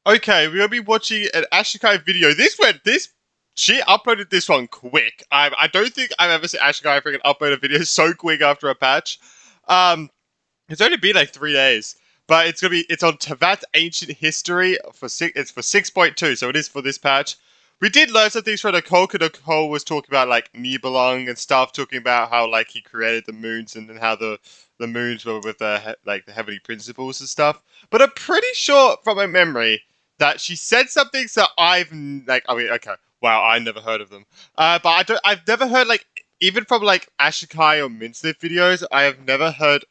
Okay, we're gonna be watching an Ashikai video. She uploaded this one quick. I don't think I've ever seen Ashikai freaking upload a video so quick after a patch. It's only been like 3 days, but it's on Teyvat Ancient History it's for 6.2, so it is for this patch. We did learn some things from Nicole, because Nicole was talking about like Nibelung and stuff, talking about how like he created the moons and then how the moons were with the heavenly principles and stuff. But I'm pretty sure from my memory that she said something that okay, wow, I never heard of them. But I've never heard even from Ashikai or Minsmith videos, I have never heard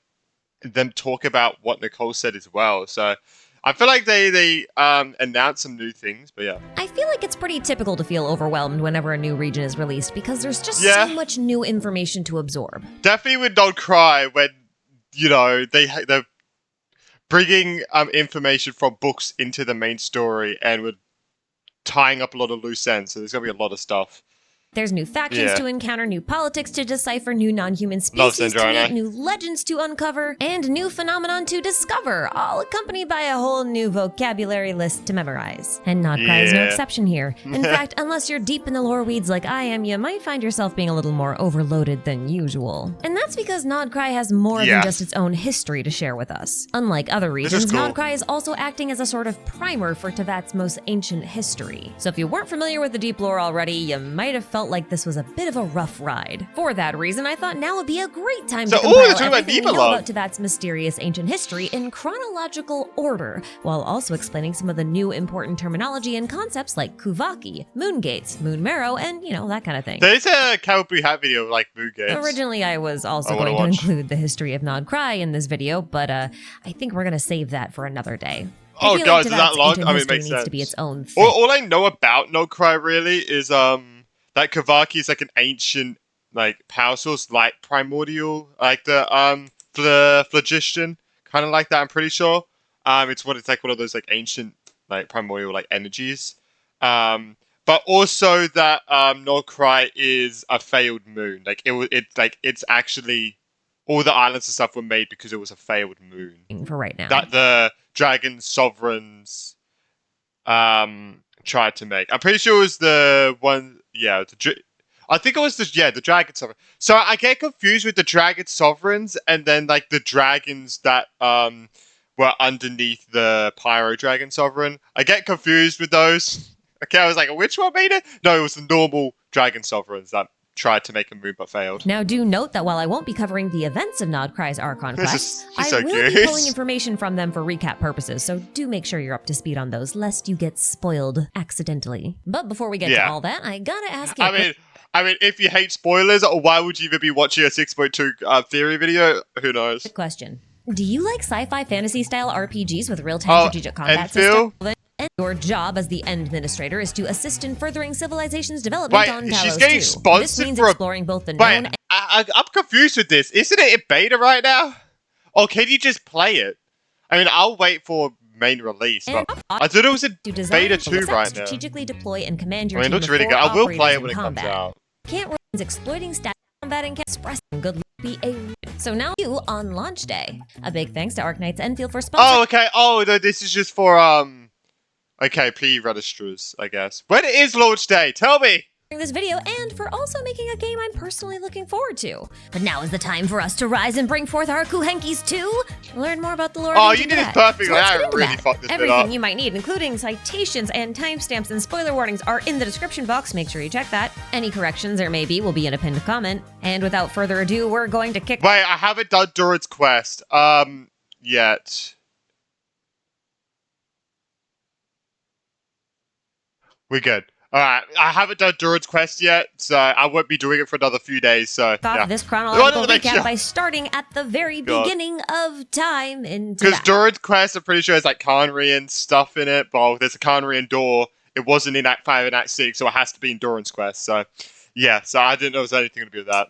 them talk about what Nicole said as well. So I feel like they announced some new things, but yeah. I feel like it's pretty typical to feel overwhelmed whenever a new region is released because there's just so much new information to absorb. Definitely with Don't Cry when, they're bringing information from books into the main story and we're tying up a lot of loose ends, so there's going to be a lot of stuff. There's new factions to encounter, new politics to decipher, new non-human species to meet, new legends to uncover, and new phenomenon to discover, all accompanied by a whole new vocabulary list to memorize. And Nodcry is no exception here. In fact, unless you're deep in the lore weeds like I am, you might find yourself being a little more overloaded than usual. And that's because Nodcry has more than just its own history to share with us. Unlike other regions, Nodcry is also acting as a sort of primer for Teyvat's most ancient history. So if you weren't familiar with the deep lore already, you might have felt like this was a bit of a rough ride. For that reason, I thought now would be a great time to compile everything we know about Teyvat's mysterious ancient history in chronological order, while also explaining some of the new important terminology and concepts like Kuvaki, moon gates, moon marrow, and that kind of thing. There's a Cowboy Hat video of moon gates. Originally, I was also going to include the history of Nodcry in this video, but I think we're going to save that for another day. Oh god, is that long? I mean, it makes sense. To be its own thing. All I know about Nodcry really is that Kavaki is like an ancient power source, like primordial, like the phlogiston, kind of like that. I'm pretty sure. It's like one of those ancient primordial energies. But also that Nodcry is a failed moon. It's actually all the islands and stuff were made because it was a failed moon. For right now. That the dragon sovereigns tried to make. I'm pretty sure it was the one. Yeah, I think it was the dragon sovereign. So I get confused with the dragon sovereigns and then the dragons that were underneath the pyro dragon sovereign. I get confused with those. Okay, I was like, which one made it? No, it was the normal dragon sovereigns that tried to make a move but failed. Now do note that while I won't be covering the events of Nodcry's Archon quest, I will be pulling information from them for recap purposes, so do make sure you're up to speed on those, lest you get spoiled accidentally. But before we get to all that, I gotta ask you I mean, if you hate spoilers, why would you even be watching a 6.2 theory video? Who knows? Good question. Do you like sci-fi fantasy style RPGs with real-time strategic combat systems? And your job as the End Administrator is to assist in furthering civilization's development on Talos she's getting 2. sponsored This means for exploring both the known and... I'm confused with this. Isn't it in beta right now? Or can you just play it? I mean, I'll wait for main release, but I thought it was in beta 2 right now. Strategically deploy and command your it team looks really good. I will play it when it comes out. Can't runs exploiting stat combat and expressing good luck be a... So now you on launch day. A big thanks to Arknights Enfield for sponsoring... Oh, okay. Oh, no, this is just for, okay, pre-registrars, I guess. When is launch day? Tell me! This video and for also making a game I'm personally looking forward to. But now is the time for us to rise and bring forth our Kuhenkis too. Learn more about the lore. Oh, you did it perfectly. So I really fucked this bit up. Everything you might need, including citations and timestamps and spoiler warnings, are in the description box. Make sure you check that. Any corrections there may be will be in a pinned comment. And without further ado, we're going to kick... Wait, I haven't done Doran's quest, yet. We're good. Alright, I haven't done Duran's quest yet, so I won't be doing it for another few days, so this chronological recap by starting at the very beginning of time in Teyvat. Because Duran's quest, I'm pretty sure has Khanrian stuff in it, but there's a Khanrian door. It wasn't in Act 5 and Act 6, so it has to be in Duran's quest, so yeah, so I didn't know there was anything to do with that.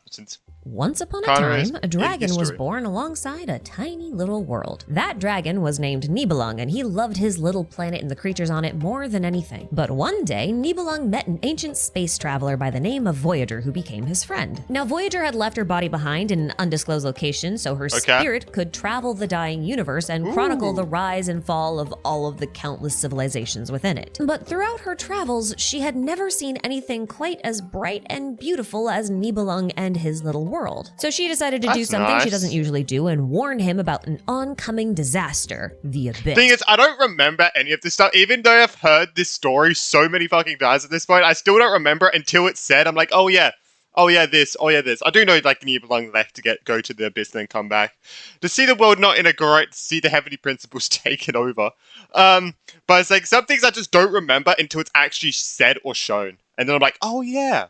Once upon a time, a dragon was born alongside a tiny little world. That dragon was named Nibelung, and he loved his little planet and the creatures on it more than anything. But one day, Nibelung met an ancient space traveler by the name of Voyager, who became his friend. Now, Voyager had left her body behind in an undisclosed location, so her spirit could travel the dying universe and chronicle the rise and fall of all of the countless civilizations within it. But throughout her travels, she had never seen anything quite as bright and beautiful as Nibelung and his little world. So she decided to do something she doesn't usually do and warn him about an oncoming disaster, the Abyss. Thing is, I don't remember any of this stuff. Even though I've heard this story so many fucking times at this point, I still don't remember until it's said. I'm like, oh yeah, this. I do know like Nibelung left to go to the Abyss and then come back. To see the world not integrate, see the heavenly principles taken over. But it's like some things I just don't remember until it's actually said or shown. And then I'm like, oh yeah.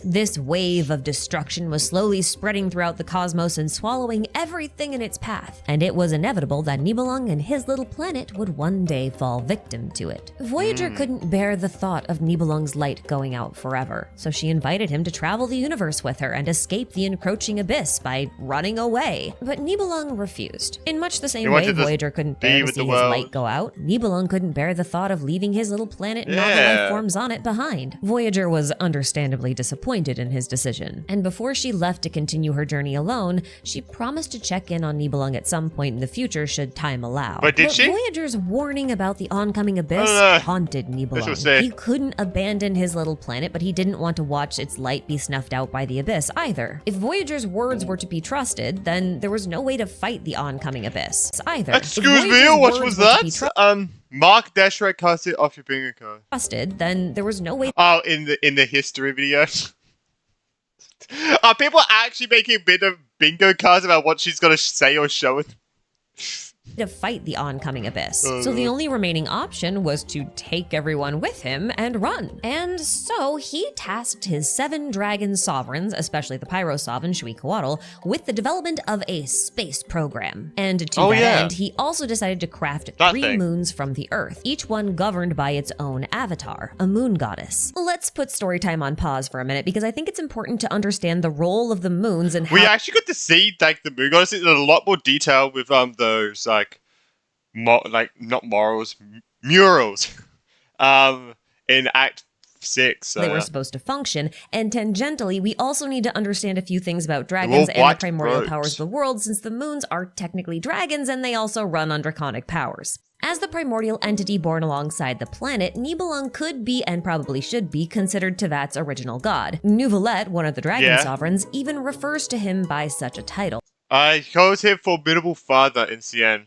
This wave of destruction was slowly spreading throughout the cosmos and swallowing everything in its path, and it was inevitable that Nibelung and his little planet would one day fall victim to it. Voyager couldn't bear the thought of Nibelung's light going out forever, so she invited him to travel the universe with her and escape the encroaching abyss by running away. But Nibelung refused. In much the same way Voyager couldn't bear to see his light go out, Nibelung couldn't bear the thought of leaving his little planet and all the life forms on it behind. Voyager was understandably disappointed in his decision, and before she left to continue her journey alone, she promised to check in on Nibelung at some point in the future should time allow. But did she? Voyager's warning about the oncoming abyss haunted Nibelung. He couldn't abandon his little planet, but he didn't want to watch its light be snuffed out by the abyss either. If Voyager's words were to be trusted, then there was no way to fight the oncoming abyss either. Excuse me, what was that? Mark Deshray cast it off your bingo card. Trusted, then there was no way. Oh, in the history video. Are people actually making a bit of bingo cards about what she's gonna say or show it? To fight the oncoming abyss. So the only remaining option was to take everyone with him and run. And so he tasked his 7 dragon sovereigns, especially the Pyro Sovereign Shui-Coatl, with the development of a space program. And to that end, he also decided to craft 3 moons from the Earth, each one governed by its own avatar, a moon goddess. Let's put story time on pause for a minute because I think it's important to understand the role of the moons and how— We actually got to see like the moon goddess in a lot more detail with those not morals, murals, in Act 6. They were supposed to function, and tangentially, we also need to understand a few things about dragons and the primordial powers of the world, since the moons are technically dragons and they also run on draconic powers. As the primordial entity born alongside the planet, Nibelung could be, and probably should be, considered Teyvat's original god. Neuvillette, one of the dragon sovereigns, even refers to him by such a title. He calls him Formidable Father in CN.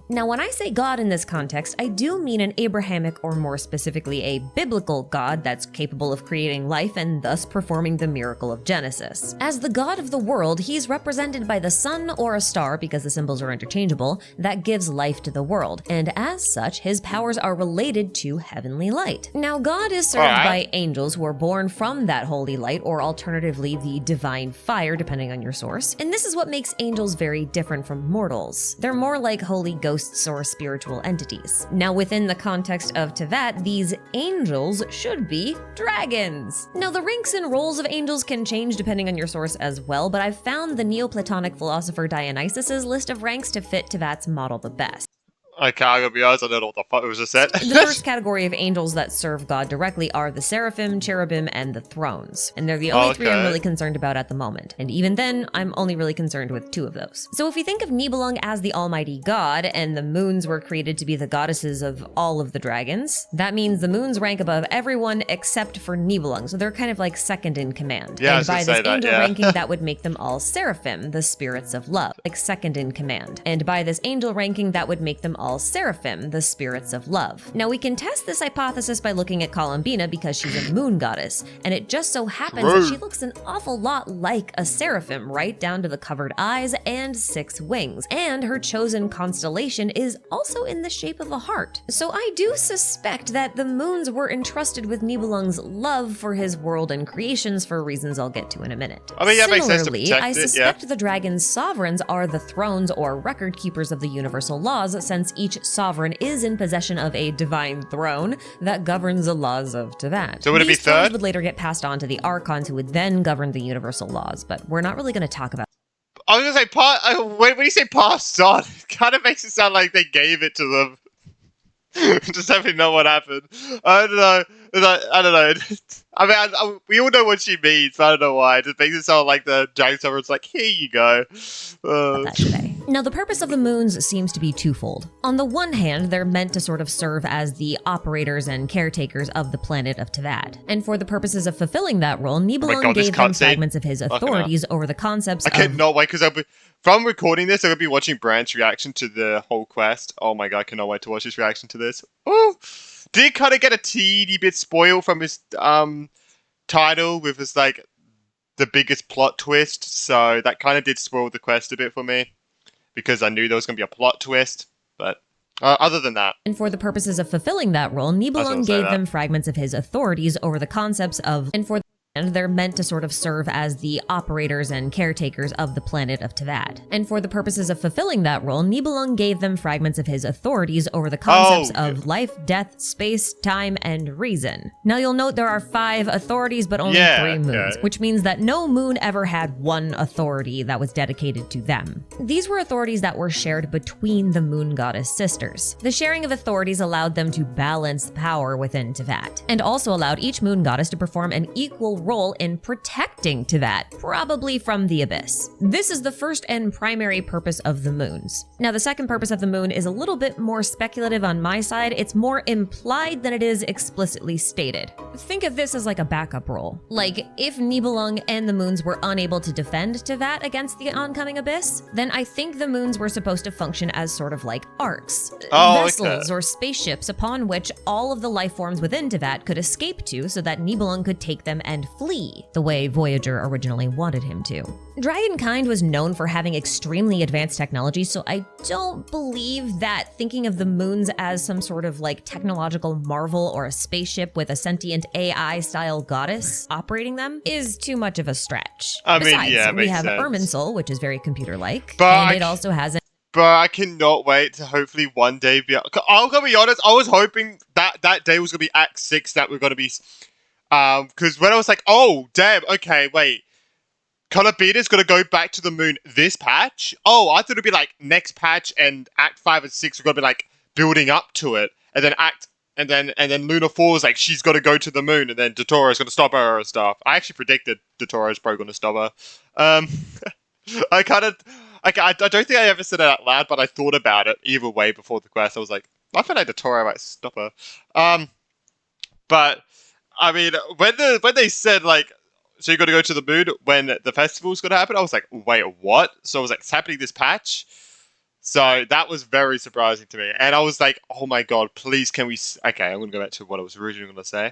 Now, when I say God in this context, I do mean an Abrahamic, or more specifically a biblical God that's capable of creating life and thus performing the miracle of Genesis. As the God of the world, he's represented by the sun or a star, because the symbols are interchangeable, that gives life to the world, and as such, his powers are related to heavenly light. Now, God is served by angels who are born from that holy light, or alternatively, the divine fire, depending on your source, and this is what makes angels very different from mortals. They're more like holy ghosts or spiritual entities. Now, within the context of Teyvat, these angels should be dragons. Now, the ranks and roles of angels can change depending on your source as well, but I've found the Neoplatonic philosopher Dionysius's list of ranks to fit Teyvat's model the best. Okay, I'm gonna be honest, I don't know what the fuck was just said. The first category of angels that serve God directly are the seraphim, cherubim, and the thrones. And they're the only 3 I'm really concerned about at the moment. And even then, I'm only really concerned with 2 of those. So if we think of Nibelung as the almighty god, and the moons were created to be the goddesses of all of the dragons, that means the moons rank above everyone except for Nibelung. So they're kind of like second in command. Yeah, and by this angel ranking, that would make them all seraphim, the spirits of love, like second in command. And by this angel ranking, that would make them all seraphim, the spirits of love. Now, we can test this hypothesis by looking at Columbina because she's a moon goddess, and it just so happens that she looks an awful lot like a seraphim, right down to the covered eyes and 6 wings, and her chosen constellation is also in the shape of a heart. So I do suspect that the moons were entrusted with Nibelung's love for his world and creations for reasons I'll get to in a minute. I mean, makes sense to Similarly, I suspect the dragon's sovereigns are the thrones or record keepers of the universal laws, since each sovereign is in possession of a divine throne that governs the laws of Teyvat. So would it be These thrones third? would later get passed on to the archons, who would then govern the universal laws, but we're not really going to talk about. I was gonna say, when you say passed on, it kind of makes it sound like they gave it to them. Just having know what happened. I don't know. I don't know. I mean, we all know what she means. I don't know why. It just makes it sound like the giant sovereign's like, here you go. That today. Now, the purpose of the moons seems to be twofold. On the one hand, they're meant to sort of serve as the operators and caretakers of the planet of Teyvat. And for the purposes of fulfilling that role, Nibelung gave them fragments of his authorities over the concepts of... I cannot wait, because from recording this, I'm going to be watching Brandt's reaction to the whole quest. Oh my god, I cannot wait to watch his reaction to this. Ooh! Did kind of get a teeny bit spoiled from his title with his, like, the biggest plot twist. So that kind of did spoil the quest a bit for me, because I knew there was going to be a plot twist. But other than that... And for the purposes of fulfilling that role, Nibelung gave them fragments of his authorities over the concepts of... And they're meant to sort of serve as the operators and caretakers of the planet of Teyvat. And for the purposes of fulfilling that role, Nibelung gave them fragments of his authorities over the concepts of life, death, space, time, and reason. Now you'll note there are 5 authorities, but only 3 moons, which means that no moon ever had one authority that was dedicated to them. These were authorities that were shared between the moon goddess sisters. The sharing of authorities allowed them to balance power within Teyvat, and also allowed each moon goddess to perform an equal role in protecting Teyvat, probably from the abyss. This is the first and primary purpose of the moons. Now, the second purpose of the moon is a little bit more speculative on my side. It's more implied than it is explicitly stated. Think of this as like a backup role. Like, if Nibelung and the moons were unable to defend Teyvat against the oncoming abyss, then I think the moons were supposed to function as sort of like arcs, vessels or spaceships upon which all of the life forms within Teyvat could escape to, so that Nibelung could take them and flee, the way Voyager originally wanted him to. Dragonkind was known for having extremely advanced technology, so I don't believe that thinking of the moons as some sort of like technological marvel or a spaceship with a sentient AI-style goddess operating them is too much of a stretch. Besides, we have Irminsul, which is very computer-like, and it also has an... But I cannot wait to hopefully one day be... I'm gonna be honest, I was hoping that day was gonna be Act 6, that we're gonna be... because when I was like, oh, damn, okay, wait. Kalabita's gonna go back to the moon this patch? Oh, I thought it'd be like next patch and Act 5 and 6 are gonna be like building up to it. And then Luna 4 is like, she's gotta go to the moon, and then Dotoro's gonna stop her and stuff. I actually predicted Dotoro's probably gonna stop her. I don't think I ever said it out loud, but I thought about it either way before the quest. I was like, I feel like Dotoro might stop her. But I mean, when they said, like, so you got to go to the moon when the festival's going to happen, I was like, wait, what? So I was like, it's happening this patch? So that was very surprising to me. And I was like, oh my god, please can we... Okay, I'm going to go back to what I was originally going to say.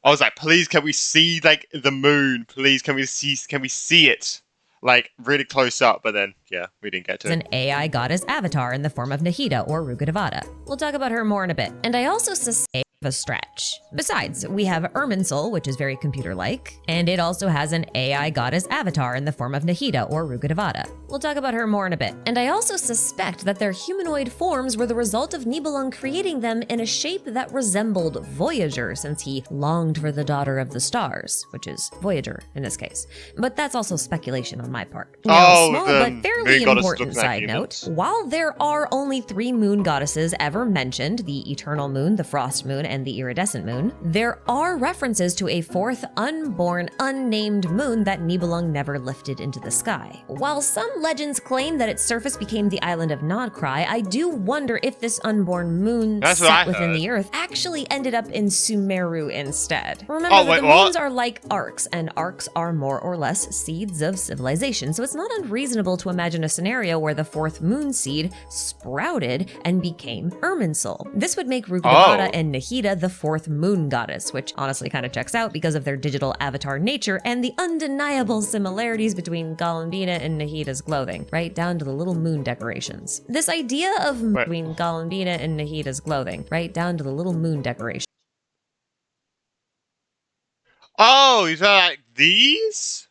I was like, please can we see, like, the moon? Please can we see it? Like, really close up, but then, yeah, we didn't get to it. An AI goddess avatar in the form of Nahida or Rukkhadevata. We'll talk about her more in a bit. And I also suspect a stretch. Besides, we have Irminsul, which is very computer-like, and it also has an AI goddess avatar in the form of Nahida or Rukkhadevata. We'll talk about her more in a bit. And I also suspect that their humanoid forms were the result of Nibelung creating them in a shape that resembled Voyager, since he longed for the daughter of the stars, which is Voyager in this case. But that's also speculation on my part. Now, small but fairly important side note, while there are only 3 moon goddesses ever mentioned, the Eternal Moon, the Frost Moon, and the Iridescent Moon, there are references to a 4th unborn, unnamed moon that Nibelung never lifted into the sky. While some legends claim that its surface became the island of Nodcry, I do wonder if this unborn moon set within the Earth actually ended up in Sumeru instead. Remember that the moons are like arcs, and arcs are more or less seeds of civilization, so it's not unreasonable to imagine a scenario where the 4th moon seed sprouted and became Irminsul. This would make Rukkhadevata and Nahida the 4th moon goddess, which honestly kind of checks out because of their digital avatar nature and the undeniable similarities between Galundina and Nahida's clothing, right down to the little moon decorations. This idea of between Galundina and Nahida's clothing, right down to the little moon decorations. Oh, you said like these?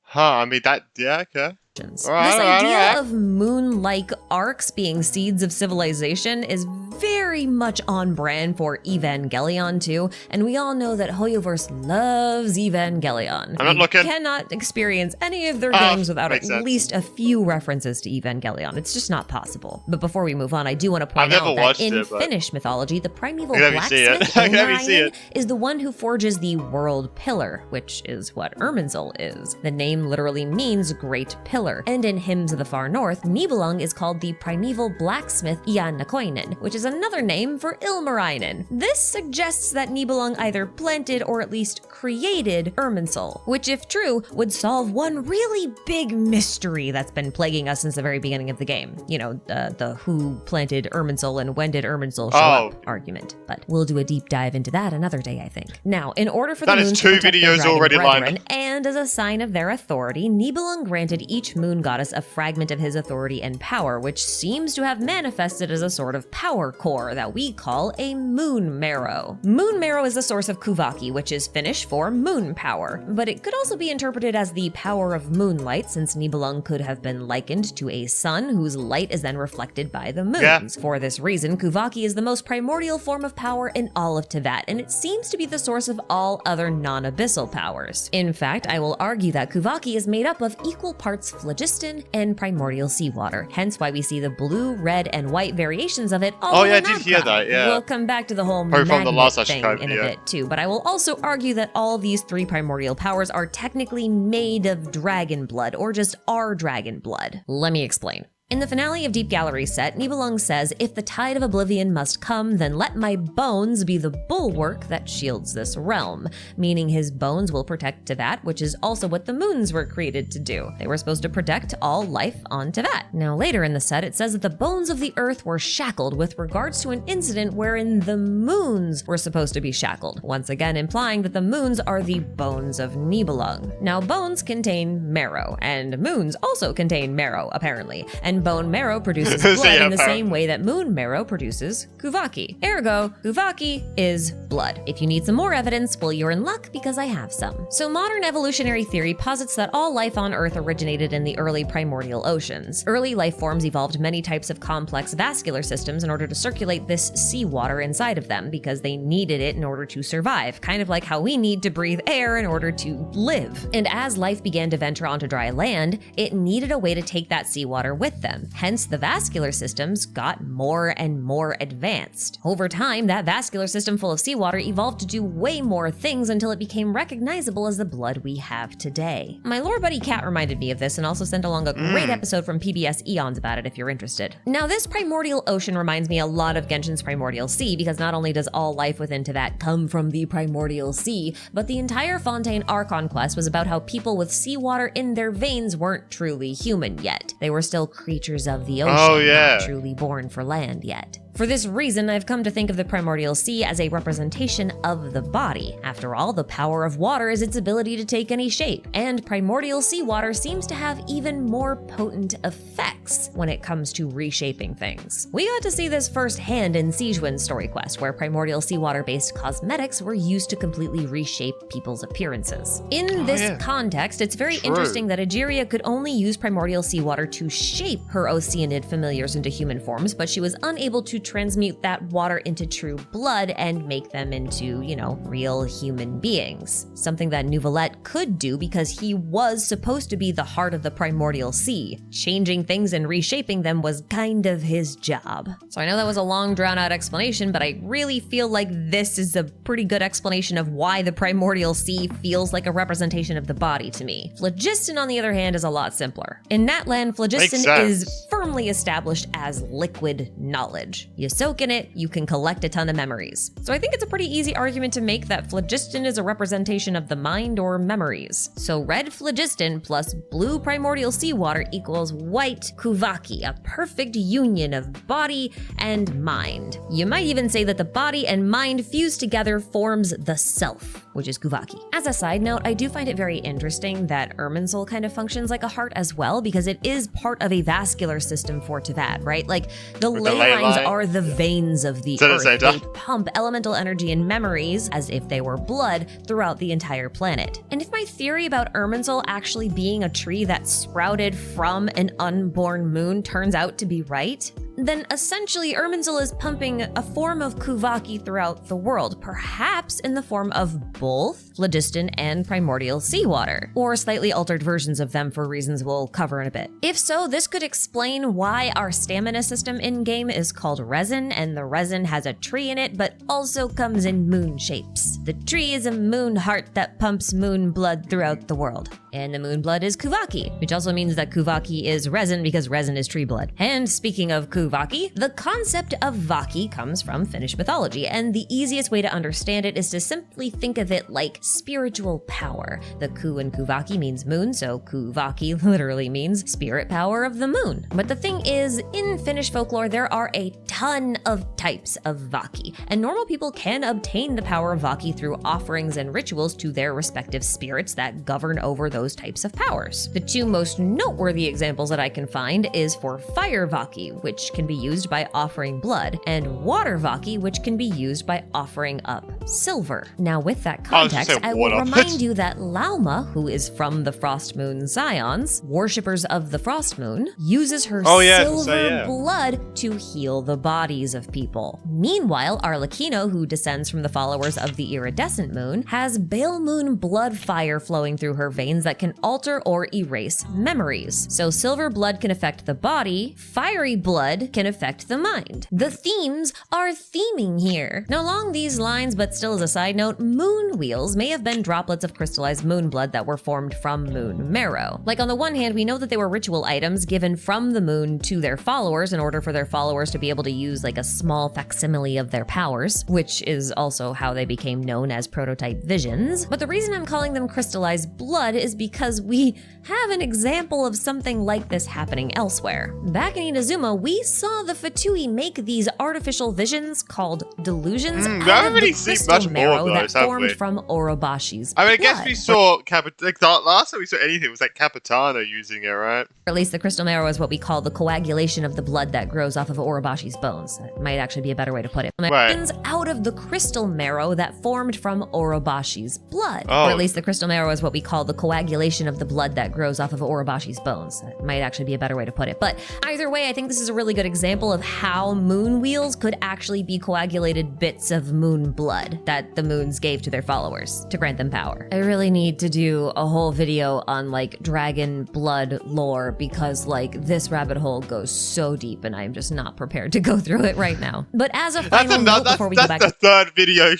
Huh, I mean that, yeah, okay. This idea of moon-like arcs being seeds of civilization is very much on brand for Evangelion too, and we all know that Hoyoverse loves Evangelion. I'm not looking. You cannot experience any of their games without at least a few references to Evangelion. It's just not possible. But before we move on, I do want to point out that in Finnish mythology, the primeval blacksmith Ilmarinen is the one who forges the world pillar, which is what Irminsul is. The name literally means great pillar, and in Hymns of the Far North, Nibelung is called the primeval blacksmith Iannakoinen, which is another name for Ilmarinen. This suggests that Nibelung either planted or at least created Irminsul, which if true, would solve one really big mystery that's been plaguing us since the very beginning of the game. You know, the who planted Irminsul and when did Irminsul show up argument. But we'll do a deep dive into that another day, I think. Now, in order for the moons to protect their dragon brethren, and as a sign of their authority, Nibelung granted each moon goddess a fragment of his authority and power, which seems to have manifested as a sort of power core that we call a moon marrow. Moon marrow is the source of Kuvaki, which is Finnish for moon power, but it could also be interpreted as the power of moonlight, since Nibelung could have been likened to a sun whose light is then reflected by the moons. Yeah. For this reason, Kuvaki is the most primordial form of power in all of Teyvat, and it seems to be the source of all other non-abyssal powers. In fact, I will argue that Kuvaki is made up of equal parts phlogiston and primordial seawater, hence why we see the blue, red, and white variations of it all I did hear that, yeah. We'll come back to the whole magnet thing in a bit too, but I will also argue that all these three primordial powers are technically made of dragon blood, or just are dragon blood. Let me explain. In the finale of Deep Gallery set, Nibelung says, "If the tide of oblivion must come, then let my bones be the bulwark that shields this realm," meaning his bones will protect Teyvat, which is also what the moons were created to do. They were supposed to protect all life on Teyvat. Now later in the set, it says that the bones of the earth were shackled with regards to an incident wherein the moons were supposed to be shackled, once again implying that the moons are the bones of Nibelung. Now bones contain marrow, and moons also contain marrow, apparently, and bone marrow produces blood in the same way that moon marrow produces Kuvaki. Ergo, Kuvaki is blood. If you need some more evidence, well, you're in luck because I have some. So modern evolutionary theory posits that all life on Earth originated in the early primordial oceans. Early life forms evolved many types of complex vascular systems in order to circulate this seawater inside of them because they needed it in order to survive, kind of like how we need to breathe air in order to live. And as life began to venture onto dry land, it needed a way to take that seawater with them. Hence, the vascular systems got more and more advanced. Over time, that vascular system full of seawater evolved to do way more things until it became recognizable as the blood we have today. My lore buddy Kat reminded me of this and also sent along a great episode from PBS Eons about it if you're interested. Now, this primordial ocean reminds me a lot of Genshin's primordial sea, because not only does all life within Teyvat come from the primordial sea, but the entire Fontaine Archon quest was about how people with seawater in their veins weren't truly human yet. They were still creatures of the ocean, not truly born for land yet. For this reason, I've come to think of the primordial sea as a representation of the body. After all, the power of water is its ability to take any shape, and primordial seawater seems to have even more potent effects when it comes to reshaping things. We got to see this firsthand in Sijwen's story quest, where primordial seawater-based cosmetics were used to completely reshape people's appearances. In this context, it's very interesting that Egeria could only use primordial seawater to shape her Oceanid familiars into human forms, but she was unable to transmute that water into true blood and make them into, real human beings. Something that Neuvillette could do because he was supposed to be the heart of the primordial sea. Changing things and reshaping them was kind of his job. So I know that was a long, drawn-out explanation, but I really feel like this is a pretty good explanation of why the primordial sea feels like a representation of the body to me. Phlogiston, on the other hand, is a lot simpler. In Natlan, phlogiston is firmly established as liquid knowledge. You soak in it, you can collect a ton of memories. So I think it's a pretty easy argument to make that phlogiston is a representation of the mind or memories. So red phlogiston plus blue primordial seawater equals white Kuvaki, a perfect union of body and mind. You might even say that the body and mind fused together forms the self, which is Kuvaki. As a side note, I do find it very interesting that Irminsul kind of functions like a heart as well, because it is part of a vascular system for Teyvat, right? Like, the ley lines are the veins of the earth. They pump elemental energy and memories, as if they were blood, throughout the entire planet. And if my theory about Irminsul actually being a tree that sprouted from an unborn moon turns out to be right, then essentially Irminsul is pumping a form of Kuvaki throughout the world, perhaps in the form of both phlogiston and primordial seawater, or slightly altered versions of them for reasons we'll cover in a bit. If so, this could explain why our stamina system in-game is called resin, and the resin has a tree in it, but also comes in moon shapes. The tree is a moon heart that pumps moon blood throughout the world. And the moon blood is Kuvaki, which also means that Kuvaki is resin because resin is tree blood. And speaking of Kuvaki, the concept of Vaki comes from Finnish mythology, and the easiest way to understand it is to simply think of it like spiritual power. The Ku in Kuvaki means moon, so Kuvaki literally means spirit power of the moon. But the thing is, in Finnish folklore, there are a ton of types of Vaki, and normal people can obtain the power of Vaki through offerings and rituals to their respective spirits that govern over those types of powers. The two most noteworthy examples that I can find is for Fire Vaki, which can be used by offering blood, and Water Vaki, which can be used by offering up silver. Now, with that context, I will remind you that Lauma, who is from the Frost Moon Xions, worshippers of the Frost Moon, uses her silver blood to heal the bodies of people. Meanwhile, Arlecchino, who descends from the followers of the iridescent moon, has Bale Moon blood fire flowing through her veins that can alter or erase memories. So silver blood can affect the body, fiery blood can affect the mind. The themes are theming here. Now, along these lines, but still as a side note, moon wheels may have been droplets of crystallized moon blood that were formed from moon marrow. Like, on the one hand, we know that they were ritual items given from the moon to their followers in order for their followers to be able to use like a small facsimile of their powers, which is also how they became known as prototype visions. But the reason I'm calling them crystallized blood is because we have an example of something like this happening elsewhere. Back in Inazuma, we saw the Fatui make these artificial visions called delusions out of the crystal marrow that formed from Orobashi's blood. I guess we saw last time we saw anything was like Capitano using it, right? Or at least the crystal marrow is what we call the coagulation of the blood that grows off of Orobashi's bones. That might actually be a better way to put it. Right. Out of the crystal marrow that formed from Orobashi's blood. Or at least the crystal marrow is what we call the coagulation of the blood that grows off of Orobashi's bones. That might actually be a better way to put it. But either way, I think this is a really good example of how moon wheels could actually be coagulated bits of moon blood that the moons gave to their followers to grant them power. I really need to do a whole video on like dragon blood lore because like this rabbit hole goes so deep and I'm just not prepared to go through it right now. But as a final note before we go back, that's the third video.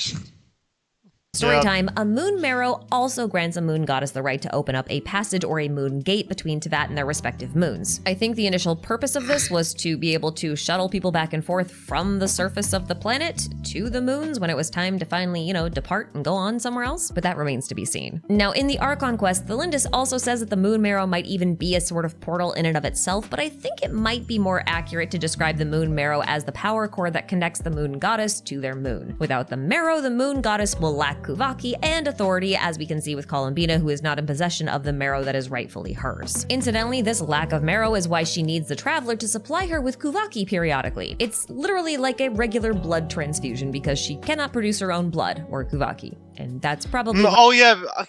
Story time, a moon marrow also grants a moon goddess the right to open up a passage or a moon gate between Teyvat and their respective moons. I think the initial purpose of this was to be able to shuttle people back and forth from the surface of the planet to the moons when it was time to finally, depart and go on somewhere else, but that remains to be seen. Now, in the Archon quest, the Lindis also says that the moon marrow might even be a sort of portal in and of itself, but I think it might be more accurate to describe the moon marrow as the power core that connects the moon goddess to their moon. Without the marrow, the moon goddess will lack Kuvaki and authority, as we can see with Columbina, who is not in possession of the marrow that is rightfully hers. Incidentally, this lack of marrow is why she needs the Traveler to supply her with Kuvaki periodically. It's literally like a regular blood transfusion because she cannot produce her own blood, or Kuvaki. And that's probably... I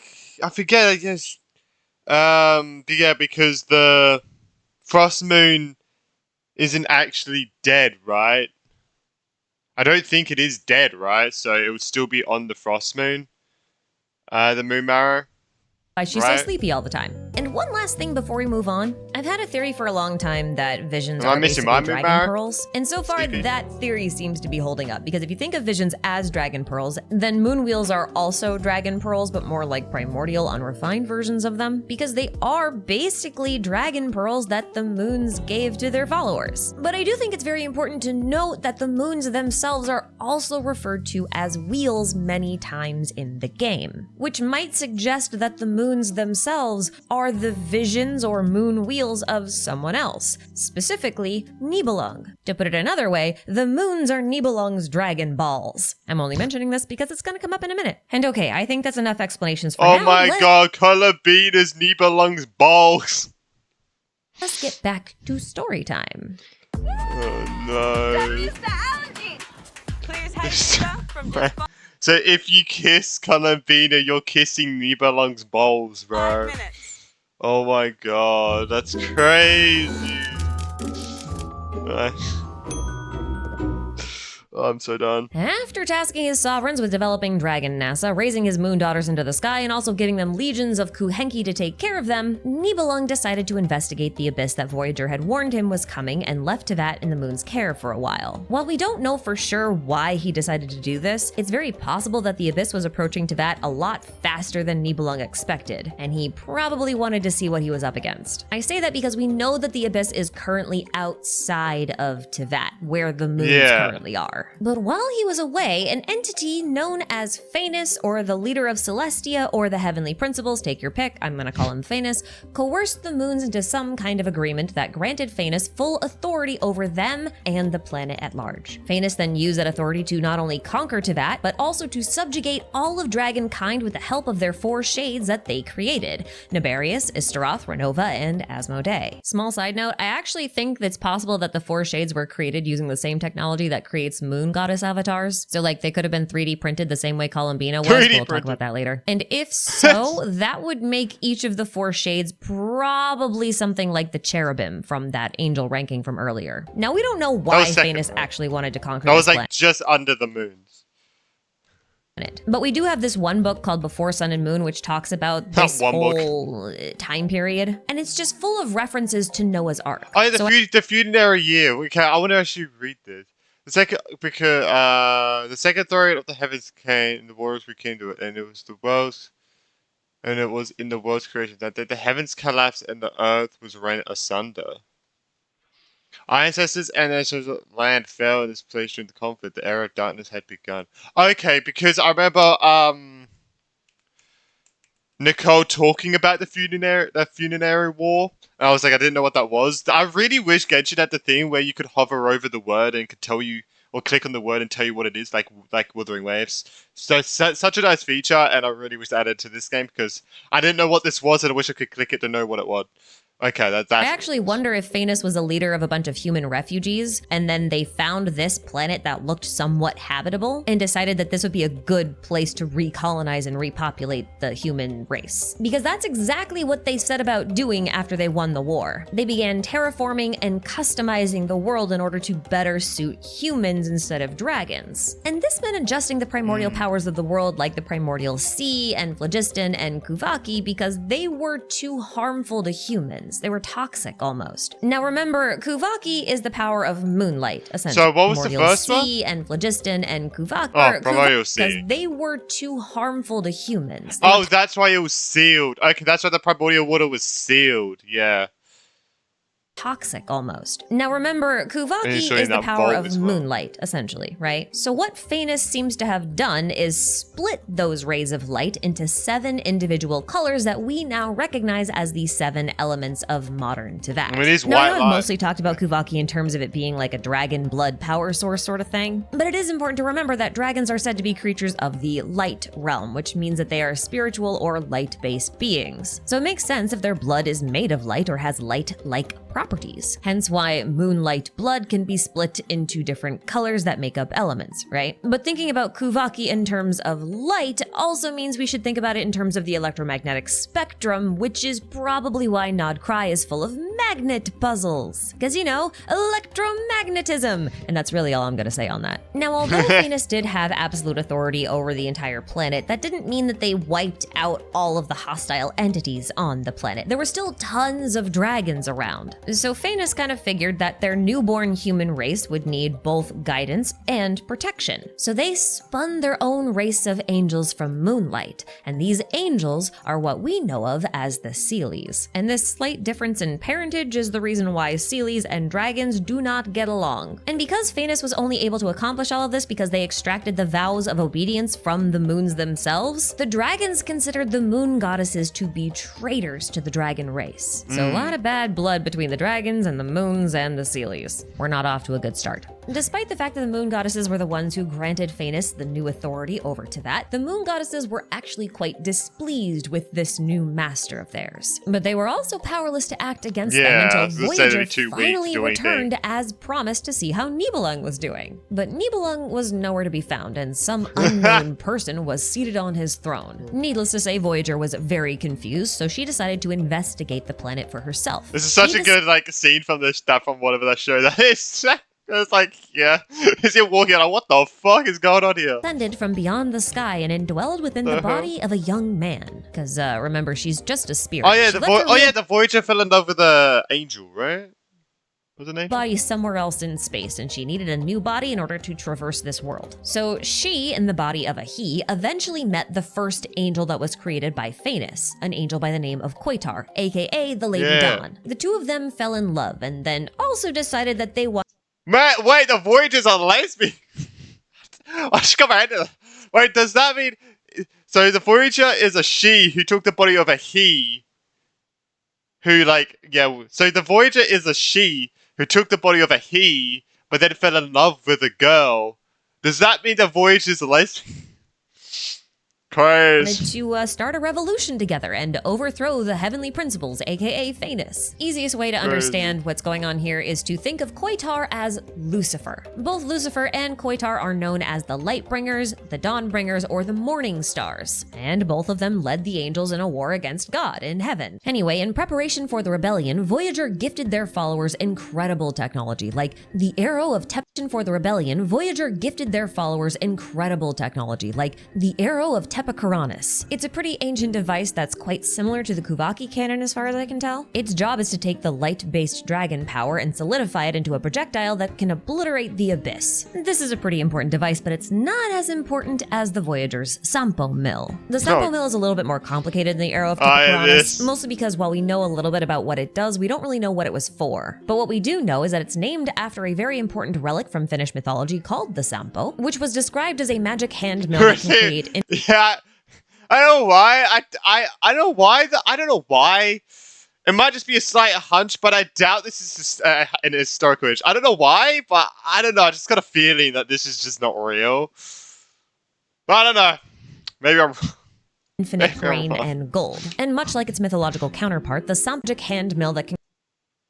forget, I guess. Because the Frost Moon isn't actually dead, right? I don't think it is dead, right? So it would still be on the Frost Moon. The moon marrow. Why she's so sleepy all the time. And one last thing before we move on. I've had a theory for a long time that visions are basically dragon pearls. And so far, that theory seems to be holding up. Because if you think of visions as dragon pearls, then moon wheels are also dragon pearls, but more like primordial, unrefined versions of them. Because they are basically dragon pearls that the moons gave to their followers. But I do think it's very important to note that the moons themselves are also referred to as wheels many times in the game. Which might suggest that the moons themselves are are the visions or moon wheels of someone else, specifically Nibelung. To put it another way, the moons are Nibelung's dragon balls. I'm only mentioning this because it's gonna come up in a minute. And okay, I think that's enough explanations for now. Oh my god, Color Bean is Nibelung's balls. Let's get back to story time. Oh no. Please hang from just So if you kiss Columbina, you're kissing Nibelung's balls, bro. 5 minutes. Oh my god, that's crazy. Oh, I'm so done. After tasking his sovereigns with developing Dragon NASA, raising his moon daughters into the sky, and also giving them legions of Kuhenki to take care of them, Nibelung decided to investigate the abyss that Voyager had warned him was coming and left Teyvat in the moon's care for a while. While we don't know for sure why he decided to do this, it's very possible that the abyss was approaching Teyvat a lot faster than Nibelung expected, and he probably wanted to see what he was up against. I say that because we know that the abyss is currently outside of Teyvat, where the moons currently are. But while he was away, an entity known as Phanes, or the leader of Celestia, or the Heavenly Principles, take your pick, I'm gonna call him Phanes, coerced the moons into some kind of agreement that granted Phanes full authority over them and the planet at large. Phanes then used that authority to not only conquer Teyvat, but also to subjugate all of dragonkind with the help of their 4 shades that they created: Nibarius, Istaroth, Renova, and Asmodee. Small side note, I actually think it's possible that the 4 shades were created using the same technology that creates moon goddess avatars. So like they could have been 3D printed the same way Columbina was. We'll talk about that later. And if so, that would make each of the 4 shades probably something like the cherubim from that angel ranking from earlier. Now we don't know why Phanes actually wanted to conquer that was this like planet. Just under the moons. But we do have this one book called Before Sun and Moon, which talks about this whole time period. And it's just full of references to Noah's Ark. Oh, the funerary year. Okay, I want to actually read this. The second, because the second threat of the heavens came, and the waters became to it, and it was the world's, and it was in the world's creation that the heavens collapsed and the earth was rent asunder. Our ancestors and ancestors of land fell in this place during the conflict. The era of darkness had begun. Okay, because I remember Nicole talking about the funerary war. And I was like, I didn't know what that was. I really wish Genshin had the thing where you could hover over the word and could tell you, or click on the word and tell you what it is, like Wuthering Waves. So such a nice feature, and I really wish to add it to this game because I didn't know what this was, and I wish I could click it to know what it was. Okay, that's I actually wonder if Phanes was a leader of a bunch of human refugees, and then they found this planet that looked somewhat habitable, and decided that this would be a good place to recolonize and repopulate the human race. Because that's exactly what they set about doing after they won the war. They began terraforming and customizing the world in order to better suit humans instead of dragons. And this meant adjusting the primordial powers of the world, like the primordial sea and phlogiston and Kuvaki, because they were too harmful to humans. They were toxic almost. Now remember, Kuvaki is the power of moonlight, essentially. So what was the first one? Sea and phlogiston and Kuvaki. Oh, primordial sea. Because they were too harmful to humans. Oh, that's why it was sealed. Okay, that's why the primordial water was sealed. Yeah. Toxic almost. Now remember, Kuvaki is the power of moonlight, essentially, right? So what Phanes seems to have done is split those rays of light into 7 individual colors that we now recognize as the 7 elements of modern Teyvat. I mean, it is now, white I know light. I've mostly talked about Kuvaki in terms of it being like a dragon blood power source sort of thing, but it is important to remember that dragons are said to be creatures of the light realm, which means that they are spiritual or light-based beings. So it makes sense if their blood is made of light or has light-like properties. Hence why moonlight blood can be split into different colors that make up elements, right? But thinking about Kuvaki in terms of light also means we should think about it in terms of the electromagnetic spectrum, which is probably why Nod Cry is full of magnet puzzles. Because, you know, electromagnetism! And that's really all I'm gonna say on that. Now, although Phanes did have absolute authority over the entire planet, that didn't mean that they wiped out all of the hostile entities on the planet. There were still tons of dragons around. So Phanes kind of figured that their newborn human race would need both guidance and protection. So they spun their own race of angels from moonlight, and these angels are what we know of as the Seelies. And this slight difference in parentage is the reason why Seelies and dragons do not get along. And because Phanes was only able to accomplish all of this because they extracted the vows of obedience from the moons themselves, the dragons considered the moon goddesses to be traitors to the dragon race. So a lot of bad blood between the dragons and the moons and the Seelies. We're not off to a good start. Despite the fact that the moon goddesses were the ones who granted Phanes the new authority over Teyvat, the moon goddesses were actually quite displeased with this new master of theirs. But they were also powerless to act against them until Voyager finally returned as promised to see how Nibelung was doing. But Nibelung was nowhere to be found, and some unknown person was seated on his throne. Needless to say, Voyager was very confused, so she decided to investigate the planet for herself. This is such a good scene from from whatever that show that is. It's like, yeah, is he walking out? What the fuck is going on here? Descended from beyond the sky and indwelled within the body of a young man. Because remember, she's just a spirit. Oh yeah, the Voyager fell in love with the angel, right? What's her name? Body somewhere else in space, and she needed a new body in order to traverse this world. So she, in the body of a he, eventually met the first angel that was created by Phanes, an angel by the name of Koitar, aka the Lady Dawn. The two of them fell in love, and then also decided that they wanted. Wait, the Voyager's a lesbian. I should come ahead. Wait, does that mean? So the Voyager is a she who took the body of a he. Who So the Voyager is a she who took the body of a he, but then fell in love with a girl. Does that mean the Voyager's a lesbian? To start a revolution together and overthrow the heavenly principles, aka Phanes. Easiest way to understand what's going on here is to think of Koitar as Lucifer. Both Lucifer and Koitar are known as the Lightbringers, the Dawnbringers, or the Morning Stars, and both of them led the angels in a war against God in heaven. Anyway, in preparation for the rebellion, Voyager gifted their followers incredible technology, like the Arrow of for the rebellion. Voyager gifted their followers incredible technology, like the Arrow of Tepakaranis. It's a pretty ancient device that's quite similar to the Kuvaki cannon as far as I can tell. Its job is to take the light-based dragon power and solidify it into a projectile that can obliterate the abyss. This is a pretty important device, but it's not as important as the Voyager's Sampo Mill. The Sampo Mill is a little bit more complicated than the Arrow of Tepakaranis, mostly because while we know a little bit about what it does, we don't really know what it was for. But what we do know is that it's named after a very important relic from Finnish mythology called the Sampo, which was described as a magic hand mill that can create. I don't know why. I don't know why. I don't know why. It might just be a slight hunch, but I doubt this is just, an historical age. I don't know why, but I don't know. I just got a feeling that this is just not real. But I don't know. Maybe I'm. Infinite grain and gold. And much like its mythological counterpart, the magic hand mill that can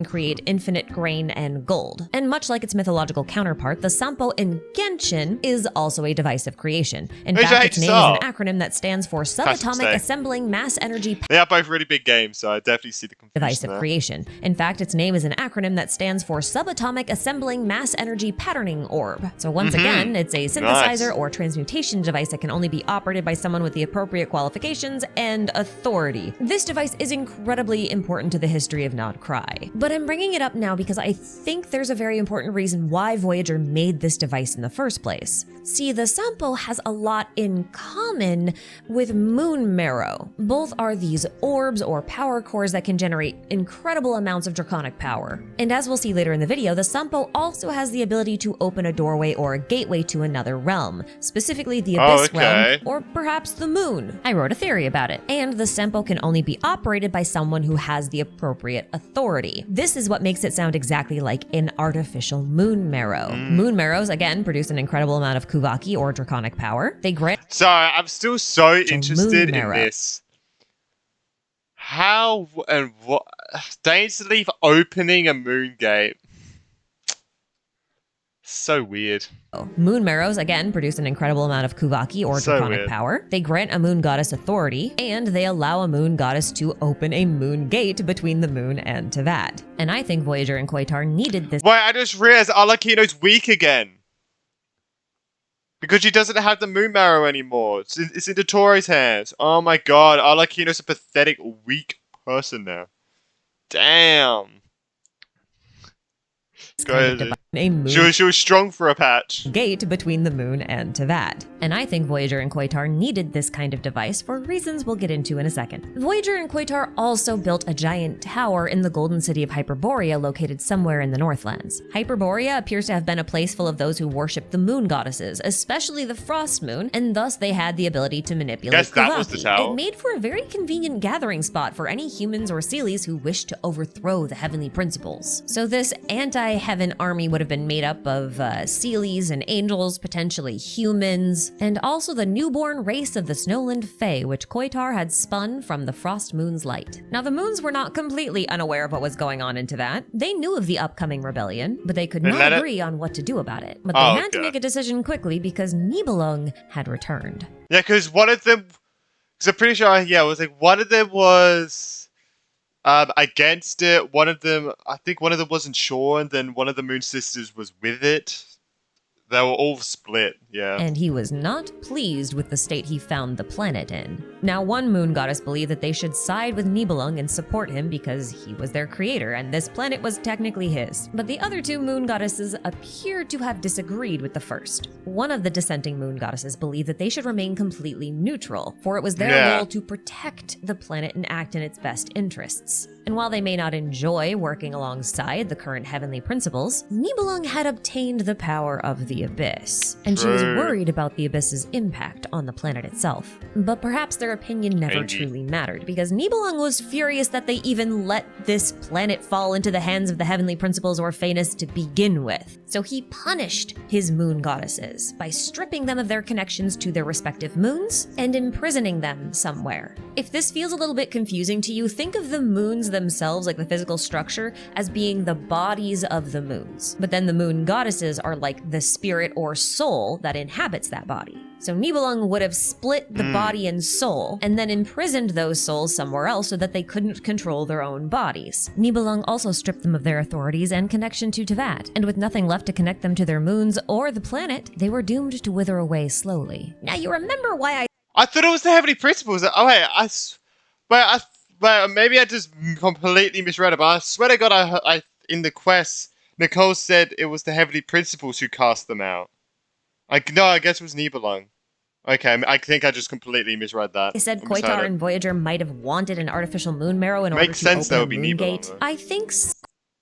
create infinite grain and gold. And much like its mythological counterpart, the Sampo in Genshin is also a device of creation. In fact, its name is an acronym that stands for Subatomic Assembling Mass Energy. They are both really big games, so I definitely see the confusion device of creation. In fact, its name is an acronym that stands for Subatomic Assembling Mass Energy Patterning Orb. So once again, it's a synthesizer or transmutation device that can only be operated by someone with the appropriate qualifications and authority. This device is incredibly important to the history of Nod Cry. But I'm bringing it up now because I think there's a very important reason why Voyager made this device in the first place. See, the Sampo has a lot in common with Moon Marrow. Both are these orbs or power cores that can generate incredible amounts of draconic power. And as we'll see later in the video, the Sampo also has the ability to open a doorway or a gateway to another realm, specifically the Abyss realm, or perhaps the Moon. I wrote a theory about it. And the Sampo can only be operated by someone who has the appropriate authority. This is what makes it sound exactly like an artificial moon marrow. Moon marrows, again, produce an incredible amount of Kuvaki or draconic power. They grant. Sorry, I'm still so interested in this. How and what? Danes leave opening a moon gate. So weird. Moon marrows, again, produce an incredible amount of Kuvaki or draconic power. They grant a moon goddess authority, and they allow a moon goddess to open a moon gate between the moon and Teyvat. And I think Voyager and Koitar needed this. Wait, I just realized Arlecchino's weak again. Because she doesn't have the moon marrow anymore. It's in Dottoro's hands. Oh my god, Arlecchino's a pathetic, weak person now. Damn. Crazy. A moon She was strong for a patch. gate between the moon and Teyvat. And I think Voyager and Koitar needed this kind of device for reasons we'll get into in a second. Voyager and Koitar also built a giant tower in the golden city of Hyperborea located somewhere in the Northlands. Hyperborea appears to have been a place full of those who worshipped the moon goddesses, especially the frost moon, and thus they had the ability to manipulate Guess that was the Kavaki. tower. It made for a very convenient gathering spot for any humans or Seelies who wished to overthrow the heavenly principles. So this anti-heaven army would have been made up of Seelies and angels, potentially humans, and also the newborn race of the Snowland Fae, which Koitar had spun from the frost moon's light. Now the moons were not completely unaware of what was going on into that. They knew of the upcoming rebellion, but they could not agree on what to do about it. But they had to make a decision quickly because Nibelung had returned. Yeah, because one of them, because I'm pretty sure, it was like one of them was against it. One of them, I think one of them wasn't sure, and then one of the Moon Sisters was with it. They were all split, yeah. And he was not pleased with the state he found the planet in. Now, one moon goddess believed that they should side with Nibelung and support him because he was their creator and this planet was technically his. But the other two moon goddesses appeared to have disagreed with the first. One of the dissenting moon goddesses believed that they should remain completely neutral, for it was their role to protect the planet and act in its best interests. And while they may not enjoy working alongside the current heavenly principles, Nibelung had obtained the power of the Abyss, and she was worried about the Abyss's impact on the planet itself. But perhaps their opinion never truly mattered, because Nibelung was furious that they even let this planet fall into the hands of the heavenly principles or Phaenix to begin with. So he punished his moon goddesses by stripping them of their connections to their respective moons and imprisoning them somewhere. If this feels a little bit confusing to you, think of the moons themselves, like the physical structure, as being the bodies of the moons. But then the moon goddesses are like the spirit or soul that inhabits that body. So Nibelung would have split the body and soul, and then imprisoned those souls somewhere else so that they couldn't control their own bodies. Nibelung also stripped them of their authorities and connection to Teyvat, and with nothing left to connect them to their moons or the planet, they were doomed to wither away slowly. Now you remember why I thought it was the heavenly principles. Oh wait, but maybe I just completely misread it. But I swear to God, I in the quest, Nicole said it was the heavenly principles who cast them out. I guess it was Nibelung. Okay, I think I just completely misread that. I said Koitar and Voyager might have wanted an artificial moon marrow in order to open a moon gate. I think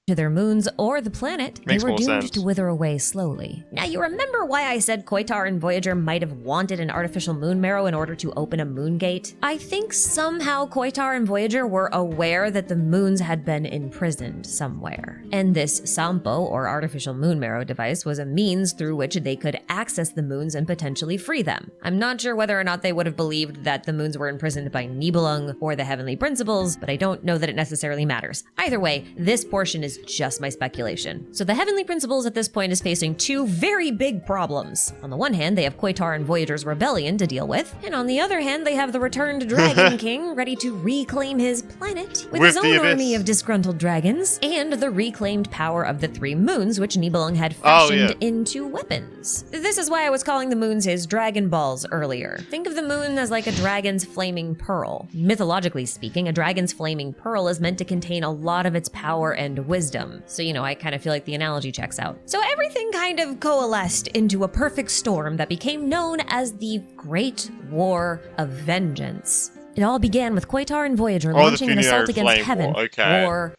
to their moons or the planet, they were doomed to wither away slowly. Now you remember why I said Koitar and Voyager might have wanted an artificial moon marrow in order to open a moon gate? I think somehow Koitar and Voyager were aware that the moons had been imprisoned somewhere. And this Sampo, or artificial moon marrow device, was a means through which they could access the moons and potentially free them. I'm not sure whether or not they would have believed that the moons were imprisoned by Nibelung or the heavenly principles, but I don't know that it necessarily matters. Either way, this portion is just my speculation. So the heavenly principles at this point is facing two very big problems. On the one hand, they have Koitar and Voyager's rebellion to deal with, and on the other hand, they have the returned Dragon King ready to reclaim his planet with his own army of disgruntled dragons, and the reclaimed power of the three moons, which Nibelung had fashioned into weapons. This is why I was calling the moons his Dragon Balls earlier. Think of the moon as like a dragon's flaming pearl. Mythologically speaking, a dragon's flaming pearl is meant to contain a lot of its power and wisdom. So, I kind of feel like the analogy checks out. So everything kind of coalesced into a perfect storm that became known as the Great War of Vengeance. It all began with Koitar and Voyager launching an assault against Heaven. War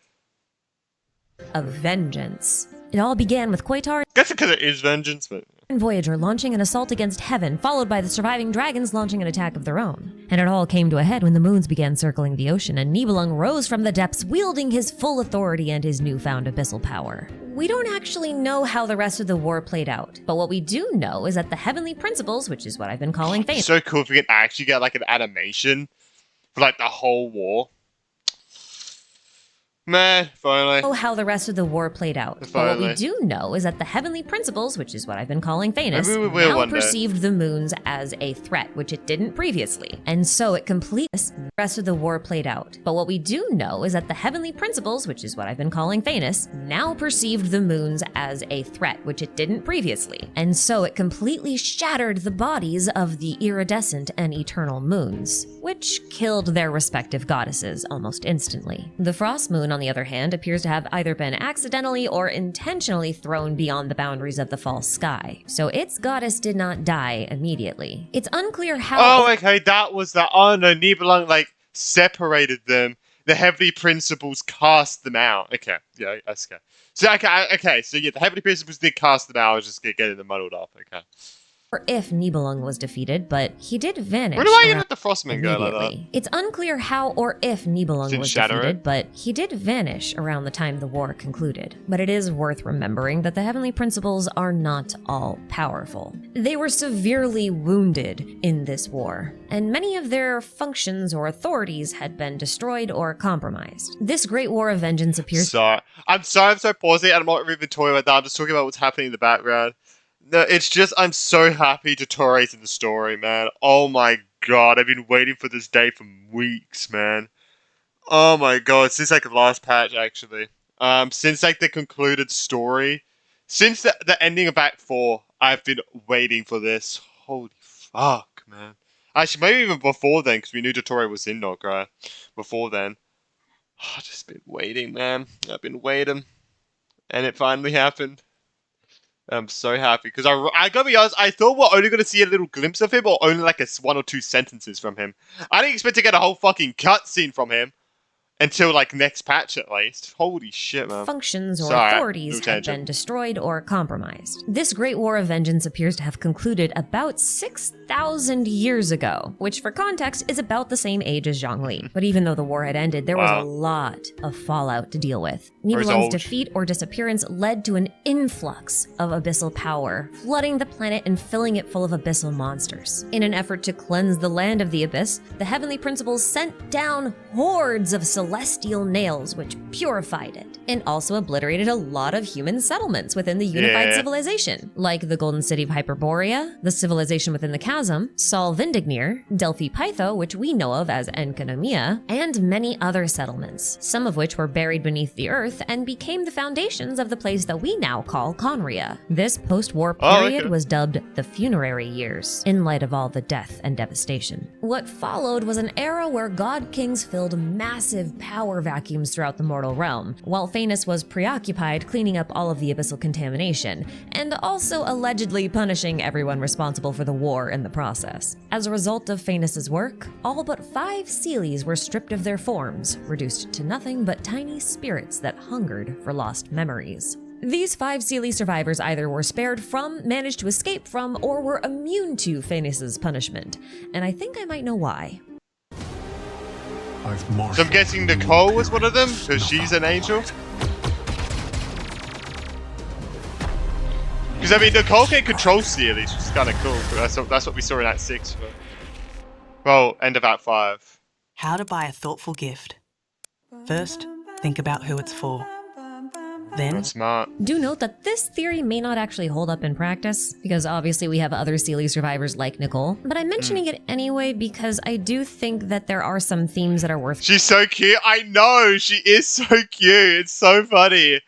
of Vengeance. It all began with Koitar. Guess because it is vengeance, but and Voyager launching an assault against Heaven, followed by the surviving dragons launching an attack of their own. And it all came to a head when the moons began circling the ocean and Nibelung rose from the depths wielding his full authority and his newfound abyssal power. We don't actually know how the rest of the war played out, but what we do know is that the heavenly principles, which is what I've been calling Phaenix. So cool if we could actually get like an animation for like the whole war. Man, finally. How the rest of the war played out. But what we do know is that the heavenly principles, which is what I've been calling Phaenix, now perceived the moons as a threat, which it didn't previously. And so it completes rest of the war played out. But what we do know is that the Heavenly Principles, which is what I've been calling Thanos, now perceived the moons as a threat, which it didn't previously. And so it completely shattered the bodies of the iridescent and eternal moons, which killed their respective goddesses almost instantly. The Frost Moon, on the other hand, appears to have either been accidentally or intentionally thrown beyond the boundaries of the false sky. So its goddess did not die immediately. It's unclear how— Oh, okay, that was that. Oh no, Nibelung, like, separated them. The Heavenly Principles cast them out. Okay, yeah, that's okay. So, okay, so yeah, the Heavenly Principles did cast them out. I was just getting them muddled up, okay. Or if Nibelung was defeated, but he did vanish. Where do I let the Frostman go like that? It's unclear how or if Nibelung was defeated, but he did vanish around the time the war concluded. But it is worth remembering that the Heavenly Principles are not all powerful. They were severely wounded in this war, and many of their functions or authorities had been destroyed or compromised. This great war of vengeance appears— I'm so pausing, and I'm not even talking about that. I'm just talking about what's happening in the background. No, it's just, I'm so happy Dottoro's in the story, man. Oh my god, I've been waiting for this day for weeks, man. Oh my god, since like the last patch, actually. Since like the concluded story. Since the ending of Act 4, I've been waiting for this. Holy fuck, man. Actually, maybe even before then, because we knew Dottoro was in Nog, right? Before then. I've just been waiting, man. I've been waiting. And it finally happened. I'm so happy because I gotta be honest, I thought we're only gonna see a little glimpse of him or only like one or two sentences from him. I didn't expect to get a whole fucking cutscene from him until like next patch at least. Holy shit, man. Functions or authorities have been destroyed or compromised. This great war of vengeance appears to have concluded about 6,000 years ago, which for context is about the same age as Zhongli. But even though the war had ended, there was a lot of fallout to deal with. Nibelung's defeat or disappearance led to an influx of abyssal power, flooding the planet and filling it full of abyssal monsters. In an effort to cleanse the land of the abyss, the Heavenly Principles sent down hordes of celestial nails which purified it, and also obliterated a lot of human settlements within the unified civilization, like the Golden City of Hyperborea, the civilization within the Chasm, Sol Vindignir, Delphi Pytho, which we know of as Enkanomia, and many other settlements, some of which were buried beneath the earth and became the foundations of the place that we now call Conria. This post-war period was dubbed the Funerary Years, in light of all the death and devastation. What followed was an era where god-kings filled massive power vacuums throughout the mortal realm, while Thanos was preoccupied cleaning up all of the abyssal contamination, and also allegedly punishing everyone responsible for the war in the process. As a result of Thanos' work, all but 5 Seelies were stripped of their forms, reduced to nothing but tiny spirits that hungered for lost memories. These 5 Seelie survivors either were spared from, managed to escape from, or were immune to Thanos' punishment, and I think I might know why. So I'm guessing Nicole was one of them, because she's an angel? Because I mean, Nicole can control Seelies, which is kind of cool. That's what we saw in Act 6. Well, end of Act 5. How to buy a thoughtful gift. First, think about who it's for. Then, That's smart. Do note that this theory may not actually hold up in practice, because obviously we have other Seelie survivors like Nicole, but I'm mentioning it anyway because I do think that there are some themes that are worth— She's so cute. I know, she is so cute. It's so funny.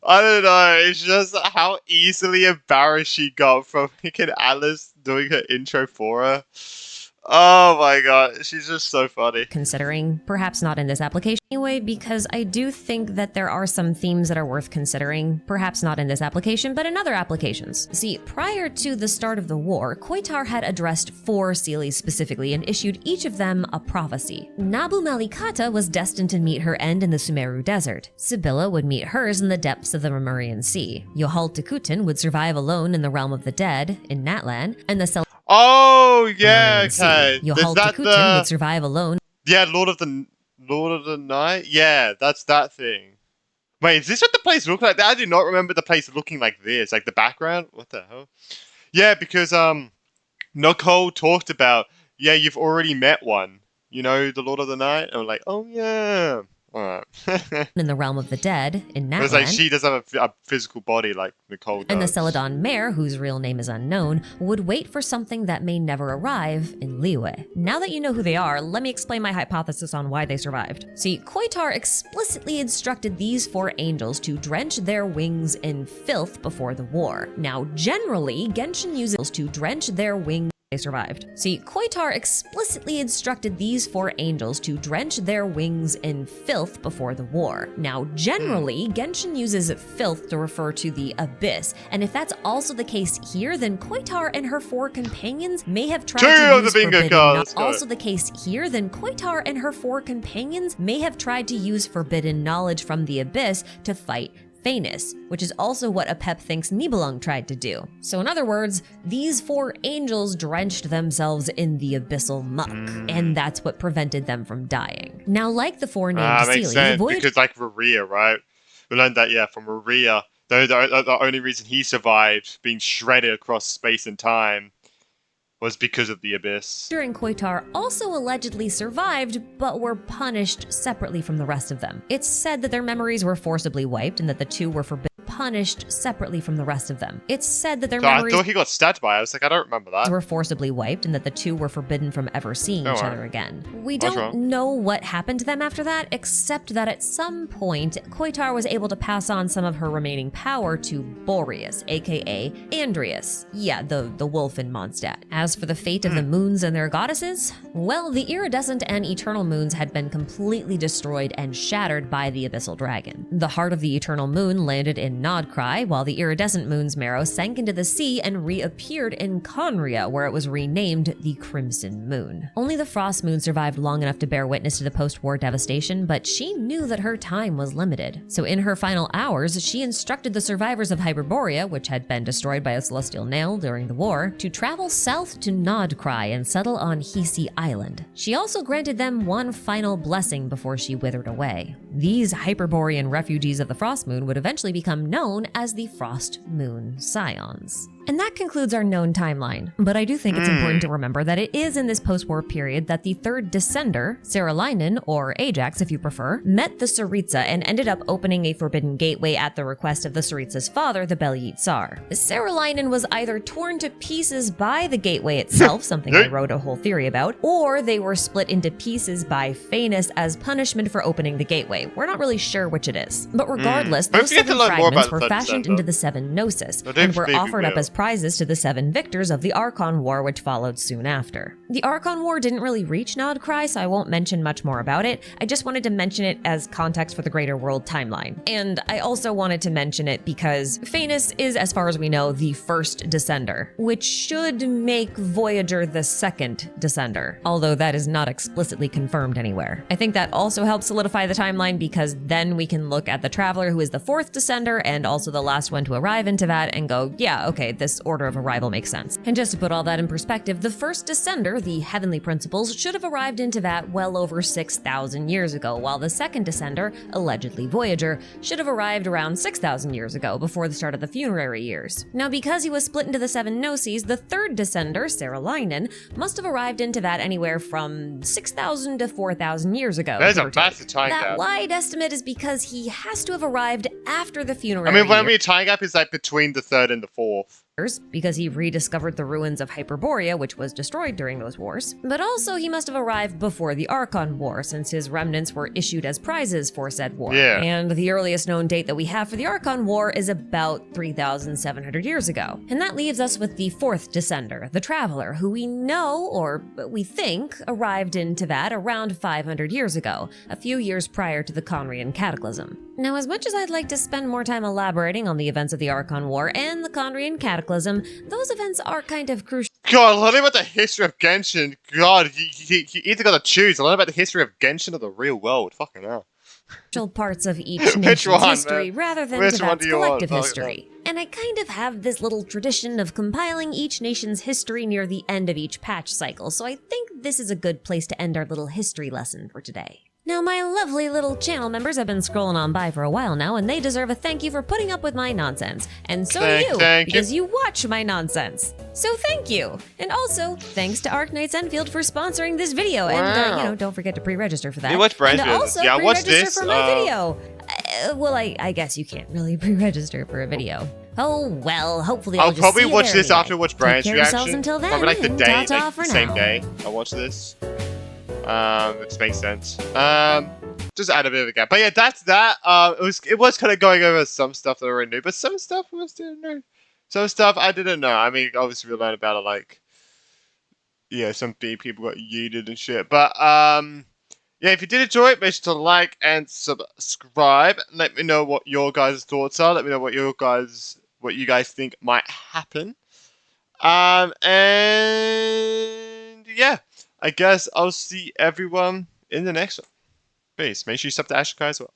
I don't know, it's just how easily embarrassed she got from freaking Alice doing her intro for her. Oh my god, she's just so funny. Considering, perhaps not in this application anyway, because I do think that there are some themes that are worth considering, perhaps not in this application, but in other applications. See, prior to the start of the war, Koitar had addressed 4 Seelies specifically and issued each of them a prophecy. Nabu Malikata was destined to meet her end in the Sumeru Desert. Sibylla would meet hers in the depths of the Lemurian Sea. Yohal Takutin would survive alone in the realm of the dead, in Natlan, and the Oh yeah, okay. Yohal Takutin would survive alone. Yeah, Lord of the Night? Yeah, that's that thing. Wait, is this what the place looked like? I do not remember the place looking like this. Like the background? What the hell? Yeah, because Nicole talked about, yeah, you've already met one. You know, the Lord of the Night? And I'm like, oh yeah. Alright. in the realm of the dead in It's like Natlan. she does have a physical body like Nicole does. And the Celadon mayor, whose real name is unknown, would wait for something that may never arrive in Liyue. Now that you know who they are, let me explain my hypothesis on why they survived. See, Koitar explicitly instructed these 4 angels to drench their wings in filth before the war. Now, generally, Genshin uses to drench their wings. They survived. See, Koitar explicitly instructed these 4 angels to drench their wings in filth before the war. Now, generally, Genshin uses filth to refer to the abyss, and if that's also the case here, then Koitar and her 4 companions may have tried to use forbidden knowledge. Also the case here, then Koitar and her 4 companions may have tried to use forbidden knowledge from the abyss to fight Phanes, which is also what Apep thinks Nibelung tried to do. So in other words, these 4 angels drenched themselves in the abyssal muck, and that's what prevented them from dying. Now, like the 4 named makes Sealy, sense, the Voyager because like Maria, right? We learned that, from Maria. The only reason he survived being shredded across space and time was because of the abyss. and Koitar also allegedly survived, but were punished separately from the rest of them. It's said that their memories were forcibly wiped and that the 2 were punished separately from the rest of them. It's said that their memories I thought he got stabbed by it. I was like, I don't remember that. Were forcibly wiped and that the 2 were forbidden from ever seeing each other again. We What's don't wrong? know what happened to them after that, except that at some point, Koitar was able to pass on some of her remaining power to Boreas, aka Andreas. Yeah, the wolf in Mondstadt. As for the fate of the moons and their goddesses, well, the iridescent and eternal moons had been completely destroyed and shattered by the abyssal dragon. The heart of the eternal moon landed in Nodcry, while the iridescent moon's marrow sank into the sea and reappeared in Conria, where it was renamed the Crimson Moon. Only the Frost Moon survived long enough to bear witness to the post-war devastation, but she knew that her time was limited. So in her final hours, she instructed the survivors of Hyperborea, which had been destroyed by a celestial nail during the war, to travel south to Nodcry and settle on Hisi Island. She also granted them one final blessing before she withered away. These Hyperborean refugees of the Frost Moon would eventually become known as the Frost Moon Scions. And that concludes our known timeline. But I do think it's important to remember that it is in this post-war period that the 3rd Descender, Saralainen, or Ajax if you prefer, met the Tsaritsa and ended up opening a forbidden gateway at the request of the Tsaritsa's father, the Belyit Tsar. Saralainen was either torn to pieces by the gateway itself, something I wrote a whole theory about, or they were split into pieces by Phanes as punishment for opening the gateway. We're not really sure which it is. But regardless, those 7 fragments were fashioned into the 7 Gnosis, and were offered up as prizes to the 7 victors of the Archon War, which followed soon after. The Archon War didn't really reach Nodcry, so I won't mention much more about it. I just wanted to mention it as context for the greater world timeline. And I also wanted to mention it because Phanes is, as far as we know, the 1st Descender, which should make Voyager the 2nd Descender, although that is not explicitly confirmed anywhere. I think that also helps solidify the timeline because then we can look at the Traveler, who is the 4th Descender and also the last one to arrive in Teyvat, and go, yeah, okay, this order of arrival makes sense. And just to put all that in perspective, the 1st Descender, the Heavenly Principles, should have arrived in Teyvat well over 6,000 years ago, while the 2nd Descender, allegedly Voyager, should have arrived around 6,000 years ago, before the start of the funerary years. Now, because he was split into the 7 Gnosis, the 3rd Descender, Saralainen, must have arrived in Teyvat anywhere from 6,000 to 4,000 years ago. There's a massive time That gap. wide estimate is because he has to have arrived after the funerary I mean, when I years. mean time gap is like between the 3rd and the 4th. Because he rediscovered the ruins of Hyperborea, which was destroyed during those wars. But also he must have arrived before the Archon War, since his remnants were issued as prizes for said war. Yeah. And the earliest known date that we have for the Archon War is about 3,700 years ago. And that leaves us with the 4th Descender, the Traveler, who we know, or we think, arrived in Teyvat around 500 years ago, a few years prior to the Conrian Cataclysm. Now, as much as I'd like to spend more time elaborating on the events of the Archon War and the Conrian Cataclysm, those events are kind of crucial God, learning about the history of Genshin. God, you either got to choose. Learn about the history of Genshin or the real world. Fucking hell. parts of each Which nation's one, history man? rather than Which one Teyvat's do you want? collective Oh, history. And I kind of have this little tradition of compiling each nation's history near the end of each patch cycle, so I think this is a good place to end our little history lesson for today. Now, my lovely little channel members have been scrolling on by for a while now, and they deserve a thank you for putting up with my nonsense. And so do you, because you watch my nonsense. So thank you. And also, thanks to Arknights Enfield for sponsoring this video. And, don't forget to pre-register for that. You watch Brand's and videos. also Yeah, I watched pre-register this. for my video. Well, I guess you can't really pre-register for a video. Oh, well, hopefully I'll just probably see you watch there this anyway. after I watch Take Brand's care of yourselves reaction. until then, Probably like the and day, ta-ta like for the same now. day I watch this. Which makes sense. Just add a bit of a gap. But yeah, that's that. It was kind of going over some stuff that I already knew, but some stuff I didn't know. Some stuff I didn't know. I mean, obviously we learned about it, like, yeah, some big people got yeeted and shit. But yeah, if you did enjoy it, make sure to like and subscribe. Let me know what your guys' thoughts are. Let me know what you guys think might happen. And yeah, I guess I'll see everyone in the next one. Peace. Make sure you sub to Ashikai as well.